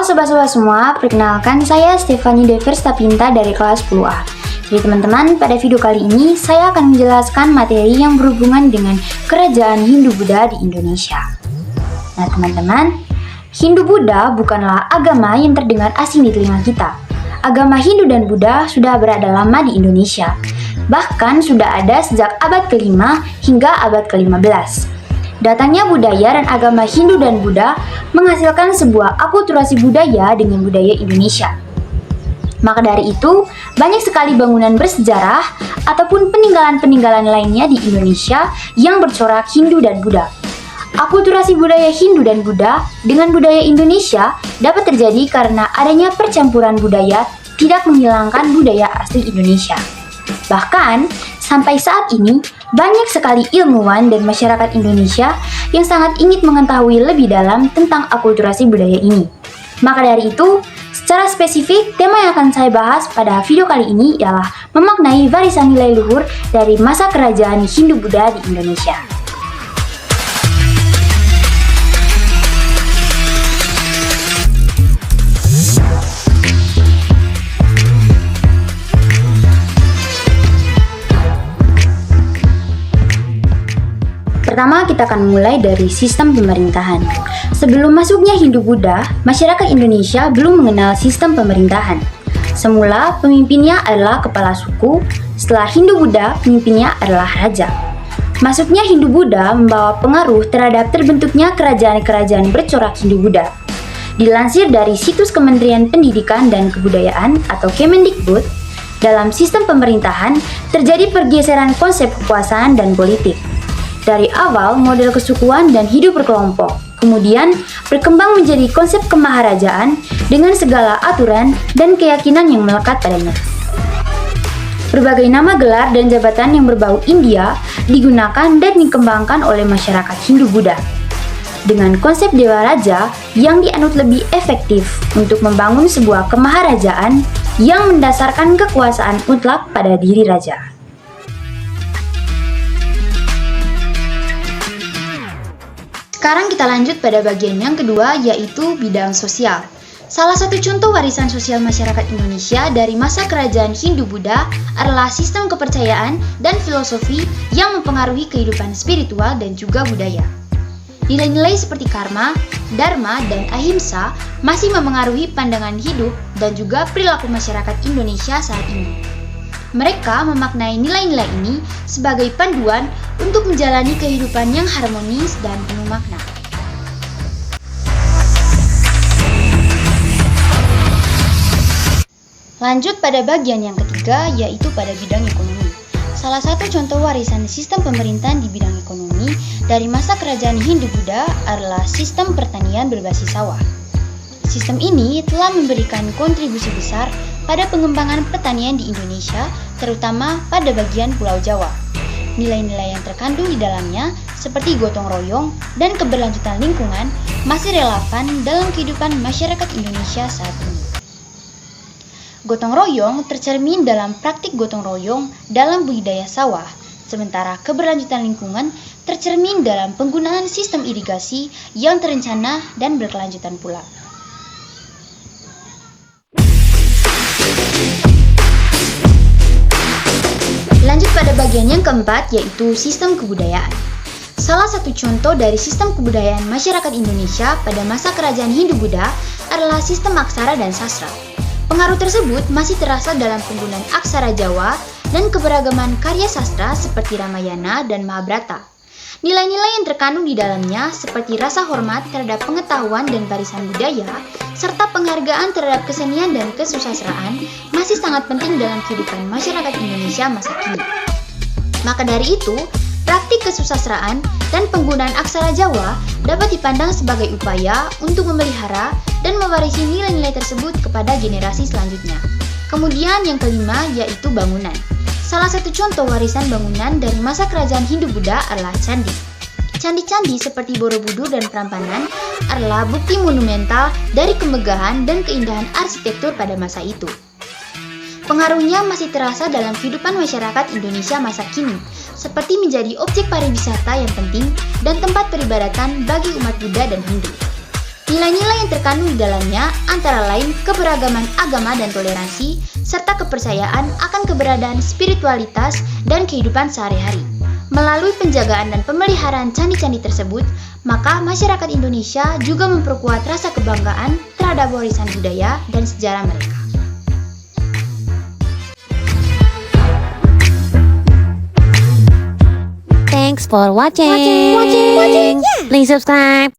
sobat-sobat semua, perkenalkan saya Stefani Deverstapinta dari kelas 10A. Jadi teman-teman, pada video kali ini saya akan menjelaskan materi yang berhubungan dengan kerajaan Hindu-Buddha di Indonesia. Nah teman-teman, Hindu-Buddha bukanlah agama yang terdengar asing di telinga kita. Agama Hindu dan Buddha sudah berada lama di Indonesia. Bahkan sudah ada sejak abad ke-5 hingga abad ke-15. Datangnya budaya dan agama Hindu dan Buddha menghasilkan sebuah akulturasi budaya dengan budaya Indonesia. Maka dari itu, banyak sekali bangunan bersejarah ataupun peninggalan-peninggalan lainnya di Indonesia yang bercorak Hindu dan Buddha. Akulturasi budaya Hindu dan Buddha dengan budaya Indonesia dapat terjadi karena adanya percampuran budaya tidak menghilangkan budaya asli Indonesia. Bahkan, sampai saat ini, banyak sekali ilmuwan dan masyarakat Indonesia yang sangat ingin mengetahui lebih dalam tentang akulturasi budaya ini. Maka dari itu, secara spesifik, tema yang akan saya bahas pada video kali ini ialah memaknai warisan nilai luhur dari masa kerajaan Hindu-Buddha di Indonesia. Pertama, kita akan mulai dari sistem pemerintahan. Sebelum masuknya Hindu-Buddha, masyarakat Indonesia belum mengenal sistem pemerintahan. Semula, pemimpinnya adalah kepala suku, setelah Hindu-Buddha, pemimpinnya adalah raja. Masuknya Hindu-Buddha membawa pengaruh terhadap terbentuknya kerajaan-kerajaan bercorak Hindu-Buddha. Dilansir dari situs Kementerian Pendidikan dan Kebudayaan atau Kemendikbud, dalam sistem pemerintahan terjadi pergeseran konsep kekuasaan dan politik. Dari awal model kesukuan dan hidup berkelompok, kemudian berkembang menjadi konsep kemaharajaan dengan segala aturan dan keyakinan yang melekat padanya. Berbagai nama gelar dan jabatan yang berbau India digunakan dan dikembangkan oleh masyarakat Hindu-Buddha. Dengan konsep Dewa Raja yang dianut lebih efektif untuk membangun sebuah kemaharajaan yang mendasarkan kekuasaan mutlak pada diri raja. Sekarang kita lanjut pada bagian yang kedua, yaitu bidang sosial. Salah satu contoh warisan sosial masyarakat Indonesia dari masa kerajaan Hindu-Buddha adalah sistem kepercayaan dan filosofi yang mempengaruhi kehidupan spiritual dan juga budaya. Nilai-nilai seperti karma, dharma, dan ahimsa masih memengaruhi pandangan hidup dan juga perilaku masyarakat Indonesia saat ini. Mereka memaknai nilai-nilai ini sebagai panduan untuk menjalani kehidupan yang harmonis dan penuh makna. Lanjut pada bagian yang ketiga, yaitu pada bidang ekonomi. Salah satu contoh warisan sistem pemerintahan di bidang ekonomi dari masa kerajaan Hindu-Buddha adalah sistem pertanian berbasis sawah. Sistem ini telah memberikan kontribusi besar pada pengembangan pertanian di Indonesia, terutama pada bagian Pulau Jawa. Nilai-nilai yang terkandung di dalamnya, seperti gotong royong dan keberlanjutan lingkungan, masih relevan dalam kehidupan masyarakat Indonesia saat ini. Gotong royong tercermin dalam praktik gotong royong dalam budidaya sawah, sementara keberlanjutan lingkungan tercermin dalam penggunaan sistem irigasi yang terencana dan berkelanjutan pula. Lanjut pada bagian yang keempat, yaitu sistem kebudayaan. Salah satu contoh dari sistem kebudayaan masyarakat Indonesia pada masa kerajaan Hindu-Buddha adalah sistem aksara dan sastra. Pengaruh tersebut masih terasa dalam penggunaan aksara Jawa dan keberagaman karya sastra seperti Ramayana dan Mahabharata. Nilai-nilai yang terkandung di dalamnya seperti rasa hormat terhadap pengetahuan dan warisan budaya, serta penghargaan terhadap kesenian dan kesusastraan masih sangat penting dalam kehidupan masyarakat Indonesia masa kini. Maka dari itu, praktik kesusastraan dan penggunaan aksara Jawa dapat dipandang sebagai upaya untuk memelihara dan mewarisi nilai-nilai tersebut kepada generasi selanjutnya. Kemudian yang kelima, yaitu bangunan. Salah satu contoh warisan bangunan dari masa kerajaan Hindu-Buddha adalah candi. Candi-candi seperti Borobudur dan Prambanan adalah bukti monumental dari kemegahan dan keindahan arsitektur pada masa itu. Pengaruhnya masih terasa dalam kehidupan masyarakat Indonesia masa kini, seperti menjadi objek pariwisata yang penting dan tempat peribadatan bagi umat Buddha dan Hindu. Nilai-nilai yang terkandung di dalamnya antara lain keberagaman agama dan toleransi, serta kepercayaan akan keberadaan spiritualitas dan kehidupan sehari-hari. Melalui penjagaan dan pemeliharaan candi-candi tersebut, maka masyarakat Indonesia juga memperkuat rasa kebanggaan terhadap warisan budaya dan sejarah mereka. Thanks for watching. Please subscribe.